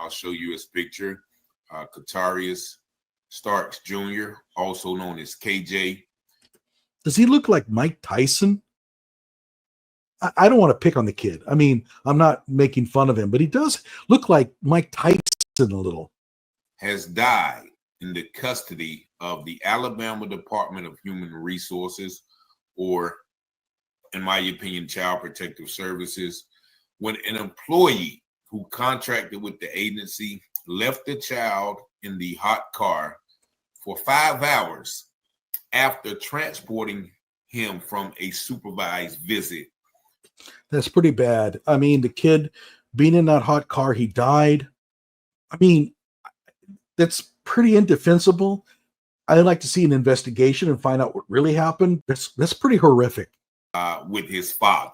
I'll show you his picture. Katarius Starks Jr., also known as KJ. Does he look like Mike Tyson? I don't want to pick on the kid. I mean, I'm not making fun of him, but he does look like Mike Tyson a little. Has died in the custody of the Alabama Department of Human Resources, or, in my opinion, Child Protective Services, when an employee who contracted with the agency left the child in the hot car for 5 hours after transporting him from a supervised visit. That's pretty bad. I mean, the kid being in that hot car, he died. I mean, that's pretty indefensible. I'd like to see an investigation and find out what really happened. That's pretty horrific. With his father.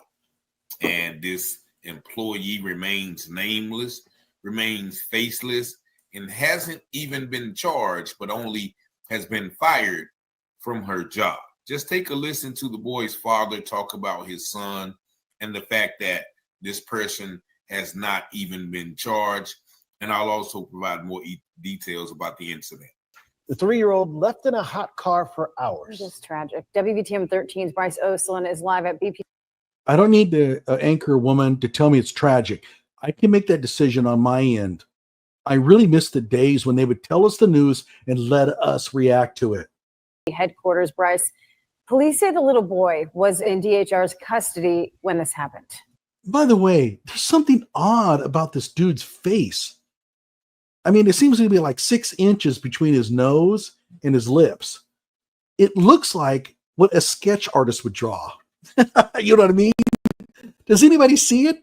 And this employee remains nameless, remains faceless, and hasn't even been charged, but only has been fired from her job. Just take a listen to the boy's father talk about his son and the fact that this person has not even been charged. And I'll also provide more details about the incident. The 3-year-old left in a hot car for hours. It is tragic. WVTM 13's Bryce Oslin is live at BP. I don't need the anchor woman to tell me it's tragic. I can make that decision on my end. I really miss the days when they would tell us the news and let us react to it. Headquarters, Bryce. Police say the little boy was in DHR's custody when this happened. By the way, there's something odd about this dude's face. I mean, it seems to be like 6 inches between his nose and his lips. It looks like what a sketch artist would draw. You know what I mean? Does anybody see it?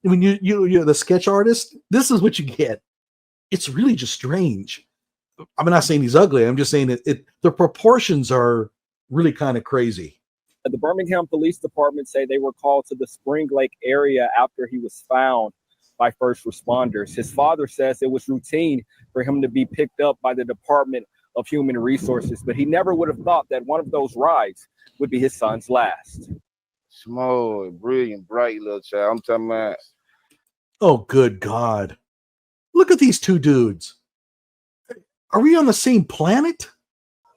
I mean, you're the sketch artist. This is what you get. It's really just strange. I'm not saying he's ugly. I'm just saying that the proportions are really kind of crazy. The Birmingham Police Department say they were called to the Spring Lake area after he was found by first responders. His father says it was routine for him to be picked up by the Department of Human Resources, but he never would have thought that one of those rides would be his son's last. Small, brilliant, bright little child. I'm talking about. Oh, good God. Look at these two dudes. Are we on the same planet?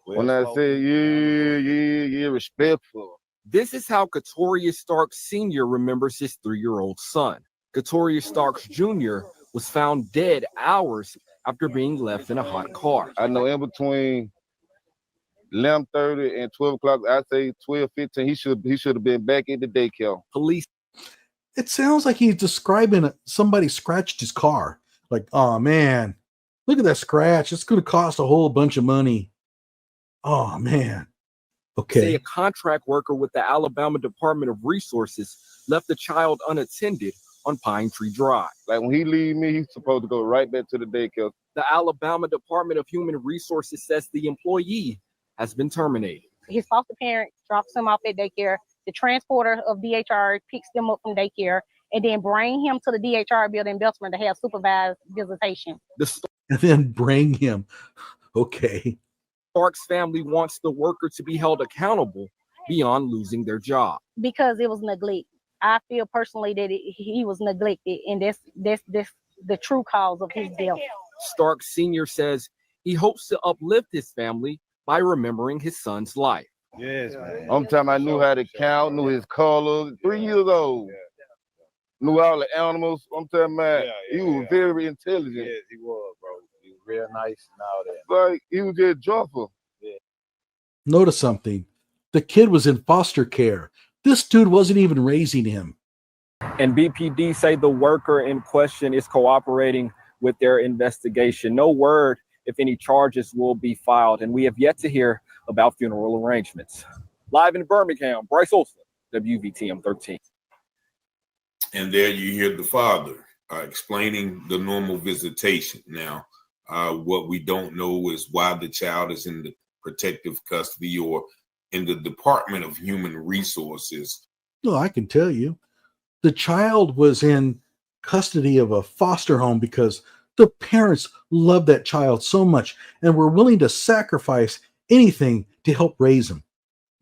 When I say yeah, respectful. This is how Katorius Starks Sr. remembers his 3-year-old son. Katorius Starks Jr. was found dead hours after being left in a hot car. I know in between 11:30 and 12 o'clock, I say 12:15, he should have been back at the daycare. Police. It sounds like he's describing somebody scratched his car. Like, oh man, look at that scratch. It's going to cost a whole bunch of money. Oh man. Okay. Say a contract worker with the Alabama Department of Resources left the child unattended on Pine Tree Drive. Like when he leave me, he's supposed to go right back to the daycare. The Alabama Department of Human Resources says the employee has been terminated. His foster parent drops him off at daycare. The transporter of DHR picks them up from daycare and then bring him to the DHR building in Bessemer to have supervised visitation. And then bring him. Okay. Starks family wants the worker to be held accountable beyond losing their job. Because it was neglect. I feel personally that he was neglected, and that's the true cause of his death. Starks Sr. says he hopes to uplift his family by remembering his son's life. Yes, man. I'm talking, I knew how to count, knew his colors, 3 years old. Knew all the animals. I'm talking about, he was very intelligent. Yes, he was, bro. He was real nice and all that. Like, he was just joyful. Yeah. Notice something. The kid was in foster care. This dude wasn't even raising him. And BPD say the worker in question is cooperating with their investigation. No word if any charges will be filed, and we have yet to hear about funeral arrangements. Live in Birmingham, Bryce Olson, WVTM 13. And there you hear the father explaining the normal visitation. Now, what we don't know is why the child is in the protective custody or in the Department of Human Resources. No, I can tell you. The child was in custody of a foster home because the parents loved that child so much and were willing to sacrifice anything to help raise him.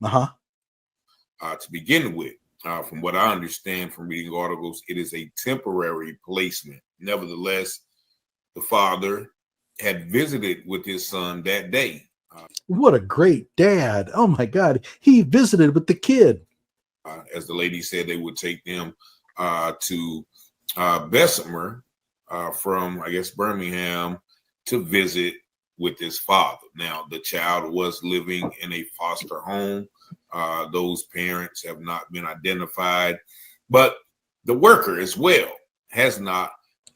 To begin with, from what I understand from reading articles, it is a temporary placement. Nevertheless, the father had visited with his son that day. What a great dad. Oh my God. He visited with the kid. As the lady said, they would take them to Bessemer from, I guess, Birmingham to visit with his father. Now, the child was living in a foster home. Those parents have not been identified, but the worker as well has not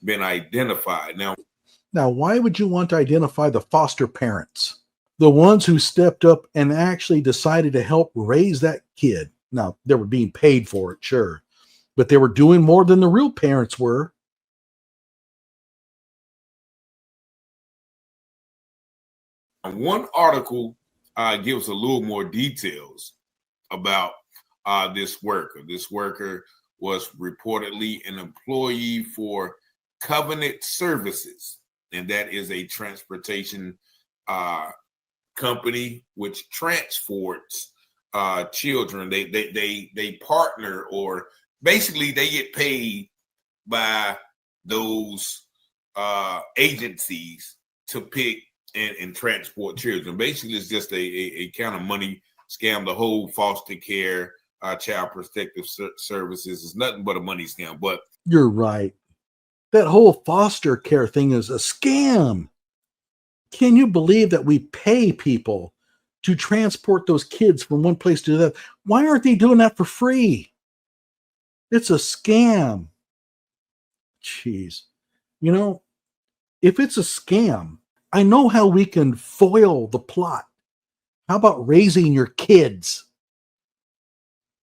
been identified. Now, why would you want to identify the foster parents? The ones who stepped up and actually decided to help raise that kid. Now, they were being paid for it, sure, but they were doing more than the real parents were. One article gives a little more details about this worker. This worker was reportedly an employee for Covenant Services, and that is a transportation company which transports children. They partner, or basically they get paid by those agencies to pick and transport children. Basically, it's just a kind of money scam. The whole foster care, child protective services is nothing but a money scam. But you're right. That whole foster care thing is a scam. Can you believe that we pay people to transport those kids from one place to another? Why aren't they doing that for free? It's a scam. Jeez. You know, if it's a scam, I know how we can foil the plot. How about raising your kids?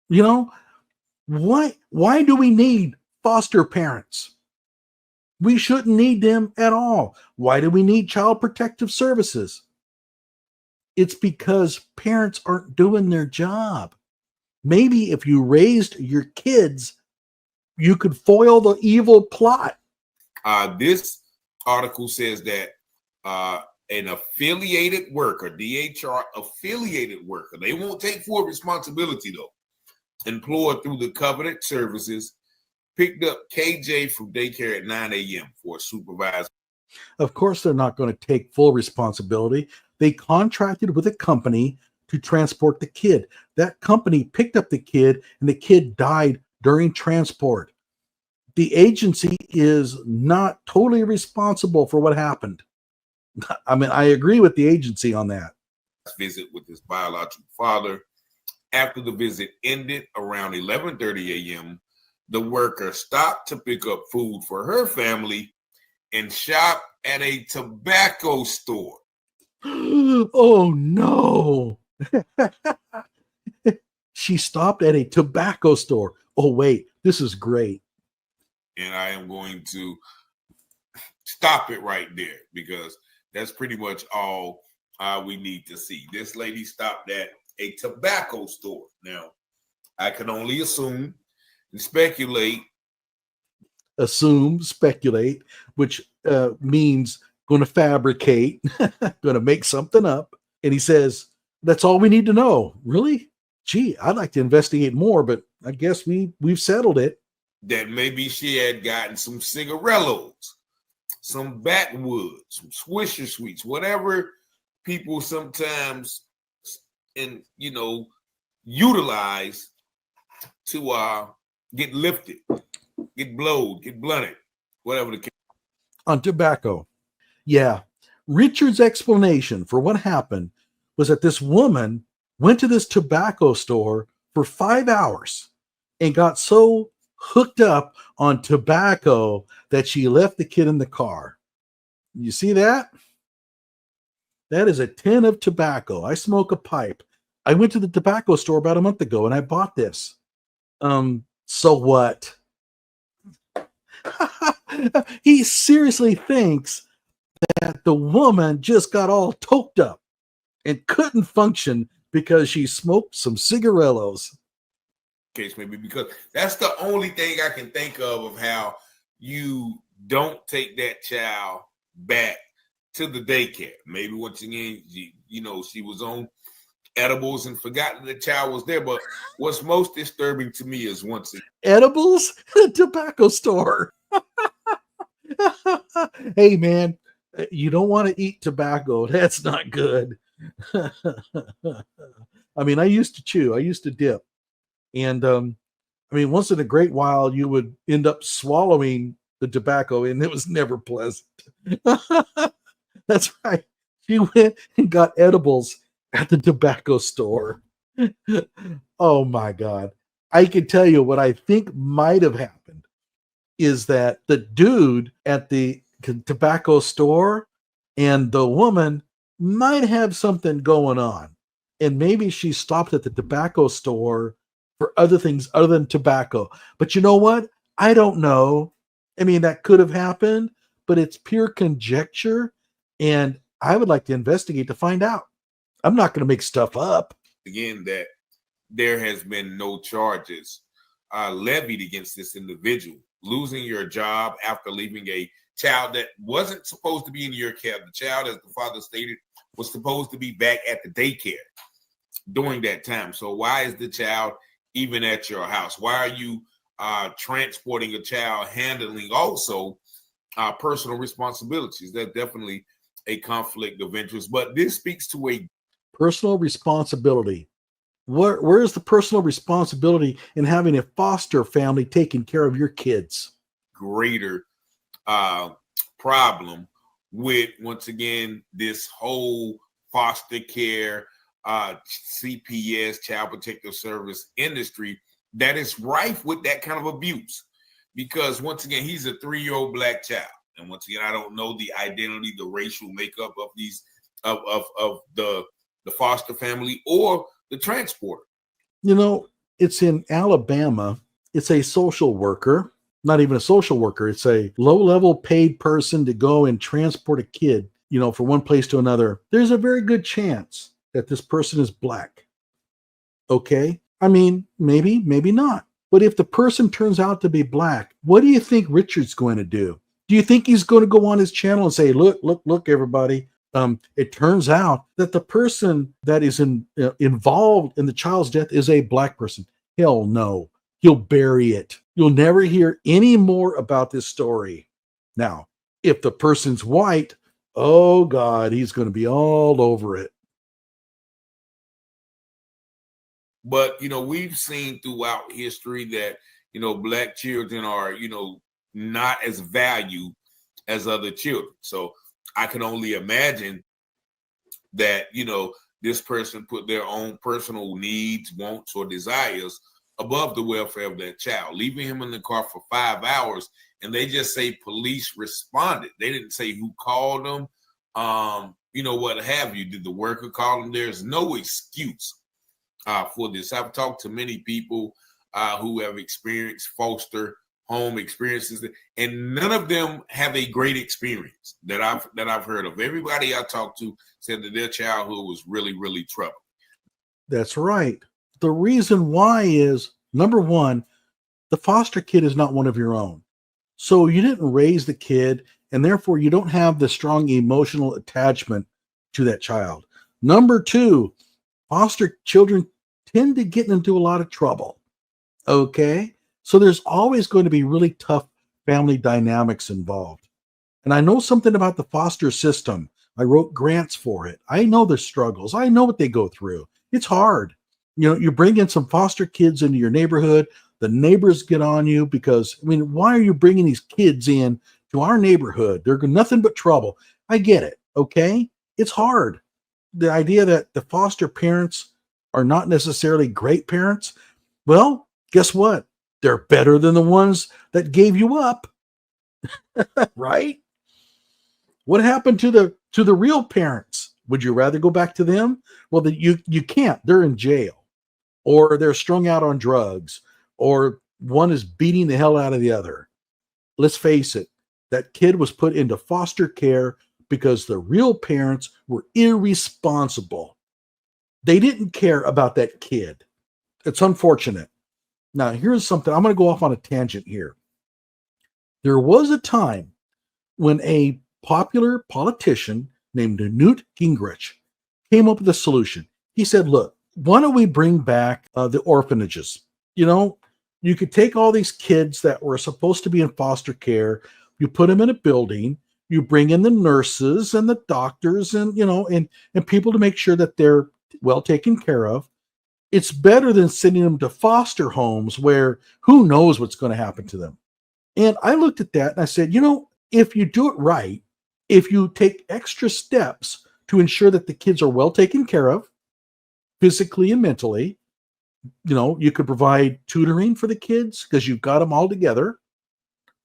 You know, why do we need foster parents? We shouldn't need them at all. Why do we need child protective services? It's because parents aren't doing their job. Maybe if you raised your kids, you could foil the evil plot. This article says that an affiliated worker, DHR affiliated worker, they won't take full responsibility though, employed through the Covenant Services, picked up KJ from daycare at 9 a.m. for a supervisor. Of course, they're not going to take full responsibility. They contracted with a company to transport the kid. That company picked up the kid, and the kid died during transport. The agency is not totally responsible for what happened. I mean, I agree with the agency on that. Visit with his biological father. After the visit ended around 11:30 a.m., the worker stopped to pick up food for her family and shop at a tobacco store. Oh no. She stopped at a tobacco store. Oh wait, this is great. And I am going to stop it right there because that's pretty much all we need to see. This lady stopped at a tobacco store. Now, I can only assume and speculate. Assume, speculate, which means going to fabricate, going to make something up. And he says, that's all we need to know. Really? Gee, I'd like to investigate more, but I guess we've settled it. That maybe she had gotten some cigarillos, some backwoods, some Swisher Sweets, whatever people sometimes utilize to get lifted, get blowed, get blunted, whatever the case. On tobacco. Yeah. Richard's explanation for what happened was that this woman went to this tobacco store for 5 hours and got so hooked up on tobacco that she left the kid in the car. You see that? That is a tin of tobacco. I smoke a pipe. I went to the tobacco store about a month ago and I bought this. So what? He seriously thinks that the woman just got all toked up and couldn't function because she smoked some cigarillos. Case maybe because that's the only thing I can think of how you don't take that child back to the daycare. Maybe once again, she was on edibles and forgot that the child was there. But what's most disturbing to me is once again, edibles at a tobacco store. Hey, man, you don't want to eat tobacco. That's not good. I mean, I used to chew, I used to dip. And I mean, once in a great while, you would end up swallowing the tobacco, and it was never pleasant. That's right. She went and got edibles at the tobacco store. Oh my God. I can tell you what I think might have happened is that the dude at the tobacco store and the woman might have something going on. And maybe she stopped at the tobacco store for other things other than tobacco. But you know what? I don't know. I mean, that could have happened, but it's pure conjecture. And I would like to investigate to find out. I'm not going to make stuff up. Again, that there has been no charges levied against this individual. Losing your job after leaving a child that wasn't supposed to be in your care. The child, as the father stated, was supposed to be back at the daycare during that time. So why is the child even at your house? Why are you transporting a child, handling also personal responsibilities? That's definitely a conflict of interest. But this speaks to a personal responsibility. Where is the personal responsibility in having a foster family taking care of your kids? Greater problem with, once again, this whole foster care, CPS, Child Protective Service industry that is rife with that kind of abuse. Because once again, he's a 3-year-old black child. And once again, I don't know the identity, the racial makeup of these of the foster family or the transporter. You know, it's in Alabama. It's a social worker, not even a social worker. It's a low-level paid person to go and transport a kid, you know, from one place to another. There's a very good chance that this person is black. Okay? I mean, maybe, maybe not. But if the person turns out to be black, what do you think Richard's going to do? Do you think he's going to go on his channel and say, look, everybody, it turns out that the person that is involved in the child's death is a black person? Hell no. He'll bury it. You'll never hear any more about this story. Now, if the person's white, oh God, he's going to be all over it. But, you know, we've seen throughout history that, you know, black children are, you know, not as valued as other children. So I can only imagine that, you know, this person put their own personal needs, wants, or desires above the welfare of that child, leaving him in the car for 5 hours. And they just say police responded. They didn't say who called them, you know, what have you. Did the worker call them? There's no excuse for this. I've talked to many people who have experienced foster home experiences, and none of them have a great experience that I've heard of. Everybody I talked to said that their childhood was really, really troubling. That's right. The reason why is, number one, the foster kid is not one of your own. So you didn't raise the kid, and therefore you don't have the strong emotional attachment to that child. Number two, foster children tend to get into a lot of trouble. Okay? So there's always going to be really tough family dynamics involved. And I know something about the foster system. I wrote grants for it. I know the struggles. I know what they go through. It's hard. You know, you bring in some foster kids into your neighborhood. The neighbors get on you because, I mean, why are you bringing these kids in to our neighborhood? They're nothing but trouble. I get it. Okay? It's hard. The idea that the foster parents are not necessarily great parents. Well, guess what? They're better than the ones that gave you up. Right? What happened to the real parents? Would you rather go back to them? Well, you can't. They're in jail, or they're strung out on drugs, or one is beating the hell out of the other. Let's face it, that kid was put into foster care because the real parents were irresponsible. They didn't care about that kid. It's unfortunate. Now, here's something. I'm going to go off on a tangent here. There was a time when a popular politician named Newt Gingrich came up with a solution. He said, look, why don't we bring back the orphanages? You know, you could take all these kids that were supposed to be in foster care, You put them in a building, you bring in the nurses and the doctors and, and people to make sure that they're well taken care of. It's better than sending them to foster homes where who knows what's going to happen to them. And I looked at that and I said, if you do it right, if you take extra steps to ensure that the kids are well taken care of, physically and mentally, you could provide tutoring for the kids because you've got them all together.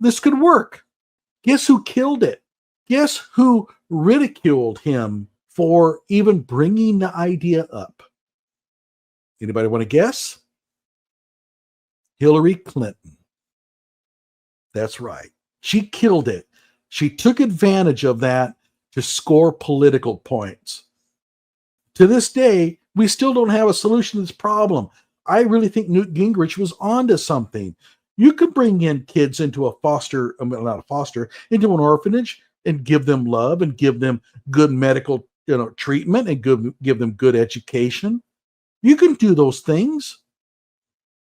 This could work. Guess who killed it? Guess who ridiculed him for even bringing the idea up? Anybody want to guess? Hillary Clinton. That's right. She killed it. She took advantage of that to score political points. To this day, we still don't have a solution to this problem. I really think Newt Gingrich was onto something. You could bring in kids into into an orphanage and give them love and give them good medical, treatment and give them good education. You can do those things,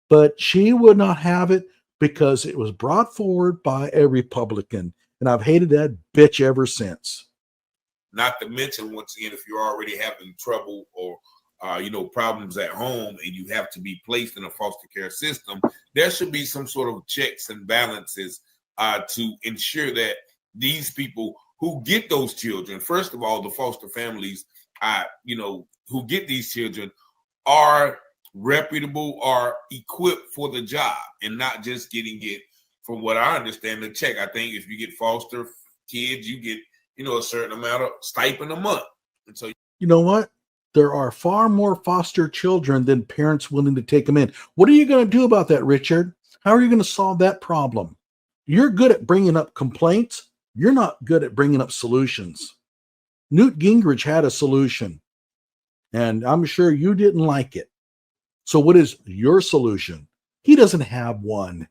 but she would not have it because it was brought forward by a Republican, and I've hated that bitch ever since. Not to mention, once again, if you're already having trouble or problems at home and you have to be placed in a foster care system, there should be some sort of checks and balances to ensure that these people who get those children, first of all, the foster families, who get these children are reputable, are equipped for the job and not just getting it, from what I understand, the check. I think if you get foster kids, you get, a certain amount of stipend a month. And so, you know what? There are far more foster children than parents willing to take them in. What are you going to do about that, Richard? How are you going to solve that problem? You're good at bringing up complaints. You're not good at bringing up solutions. Newt Gingrich had a solution, and I'm sure you didn't like it. So what is your solution? He doesn't have one.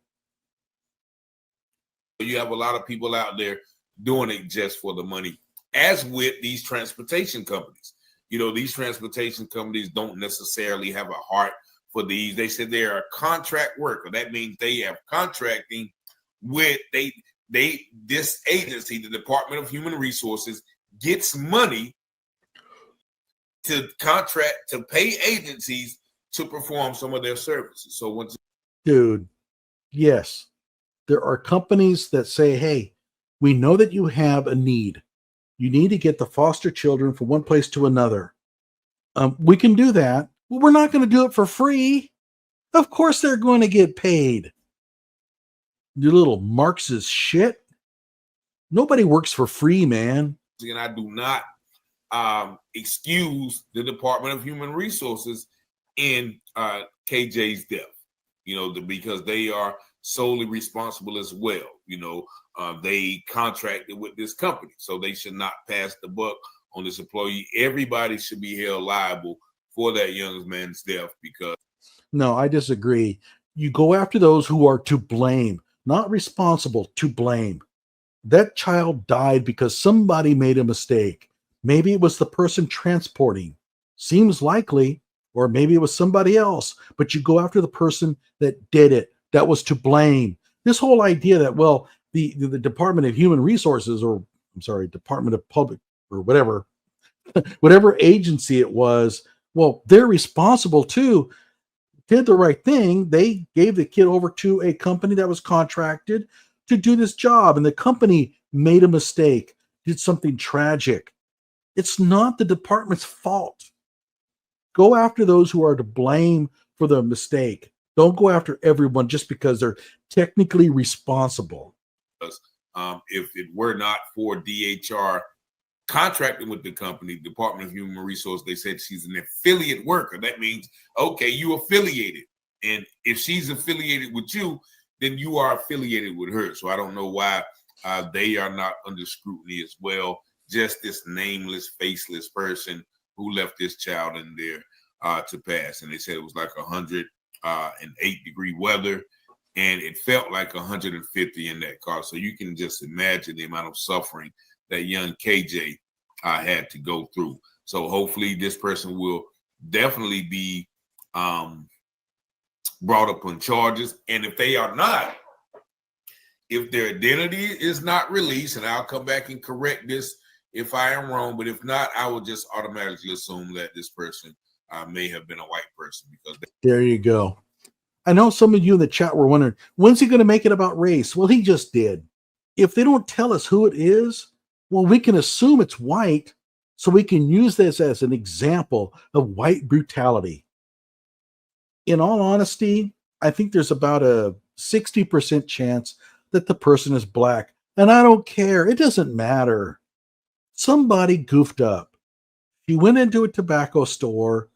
You have a lot of people out there doing it just for the money, as with these transportation companies. These transportation companies don't necessarily have a heart for these. They said they are a contract worker. That means they have contracting with this agency, the Department of Human Resources, gets money to contract to pay agencies to perform some of their services. So dude, yes, there are companies that say, hey, we know that you have a need. You need to get the foster children from one place to another. We can do that. Well, we're not going to do it for free. Of course they're going to get paid. You little Marxist shit. Nobody works for free, man. And I do not excuse the Department of Human Resources in KJ's death, because they are solely responsible as well. They contracted with this company, so they should not pass the buck on this employee. Everybody should be held liable for that young man's death because. No, I disagree. You go after those who are to blame, not responsible, to blame. That child died because somebody made a mistake. Maybe it was the person transporting. Seems likely. Or maybe it was somebody else. But you go after the person that did it, that was to blame. This whole idea that, well, the Department of Human Resources, Department of Public, or whatever agency it was, well, they're responsible too. Did the right thing. They gave the kid over to a company that was contracted to do this job, and the company made a mistake, did something tragic. It's not the department's fault. Go after those who are to blame for the mistake. Don't go after everyone just because they're technically responsible. If it were not for DHR contracting with the company, Department of Human Resources, they said she's an affiliate worker. That means, okay, you affiliated. And if she's affiliated with you, then you are affiliated with her. So I don't know why they are not under scrutiny as well. Just this nameless, faceless person who left this child in there to pass. And they said it was like 108-degree weather, and it felt like 150 in that car. So you can just imagine the amount of suffering that young KJ had to go through. So hopefully this person will definitely be brought up on charges. And if they are not, if their identity is not released, and I'll come back and correct this if I am wrong, but if not, I will just automatically assume that this person may have been a white person. Because there you go. I know some of you in the chat were wondering, when's he going to make it about race? Well, he just did. If they don't tell us who it is, well, we can assume it's white, so we can use this as an example of white brutality. In all honesty, I think there's about a 60% chance that the person is black. And I don't care. It doesn't matter. Somebody goofed up. He went into a tobacco store.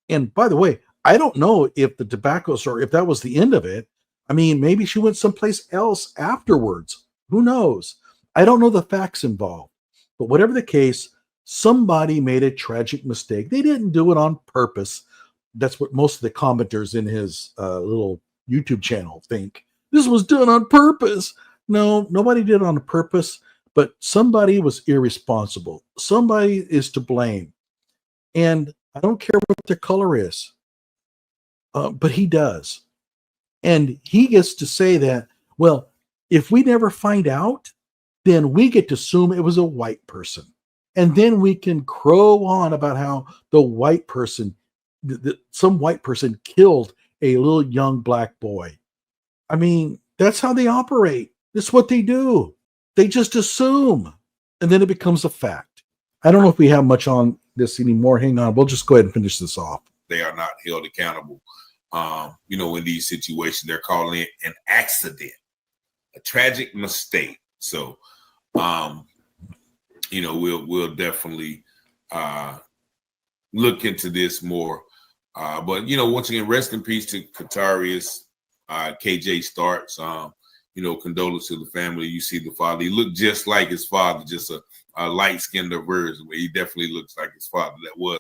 And by the way, I don't know if the tobacco store, if that was the end of it. I mean, maybe she went someplace else afterwards. Who knows? I don't know the facts involved. But whatever the case, somebody made a tragic mistake. They didn't do it on purpose. That's what most of the commenters in his little YouTube channel think. This was done on purpose. No, nobody did it on purpose, but somebody was irresponsible. Somebody is to blame. And I don't care what their color is, but he does. And he gets to say that, well, if we never find out, then we get to assume it was a white person. And then we can crow on about how the white person, some white person killed a little young black boy. I mean, that's how they operate. That's what they do. They just assume, and then it becomes a fact. I don't know if we have much on this anymore. Hang on. We'll just go ahead and finish this off. They are not held accountable. In these situations, they're calling it an accident, a tragic mistake. So, we'll definitely look into this more. But once again, rest in peace to Katarius. KJ Starks. Condolences to the family. You see the father. He looked just like his father, just a light-skinned version, but he definitely looks like his father. That was.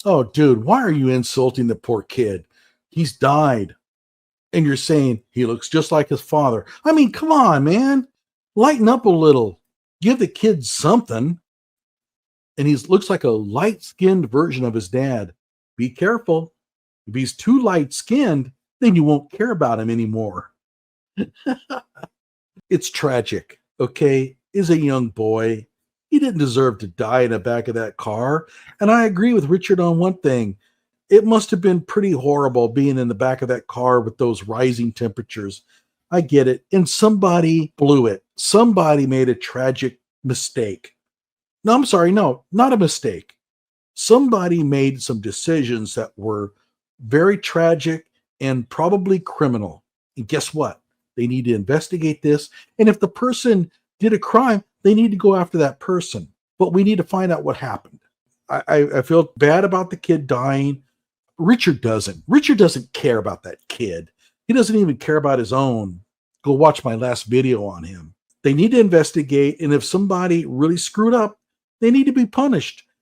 Oh, dude, why are you insulting the poor kid? He's died. And you're saying he looks just like his father. I mean, come on, man. Lighten up a little. Give the kid something. And he looks like a light-skinned version of his dad. Be careful. If he's too light-skinned, then you won't care about him anymore. It's tragic, okay? He's a young boy. He didn't deserve to die in the back of that car. And I agree with Richard on one thing. It must have been pretty horrible being in the back of that car with those rising temperatures. I get it. And somebody blew it. Somebody made a tragic mistake. No, I'm sorry. No, not a mistake. Somebody made some decisions that were very tragic and probably criminal. And guess what? They need to investigate this. And if the person did a crime, they need to go after that person. But we need to find out what happened. I feel bad about the kid dying. Richard doesn't. Richard doesn't care about that kid. He doesn't even care about his own. Go watch my last video on him. They need to investigate. And if somebody really screwed up, they need to be punished.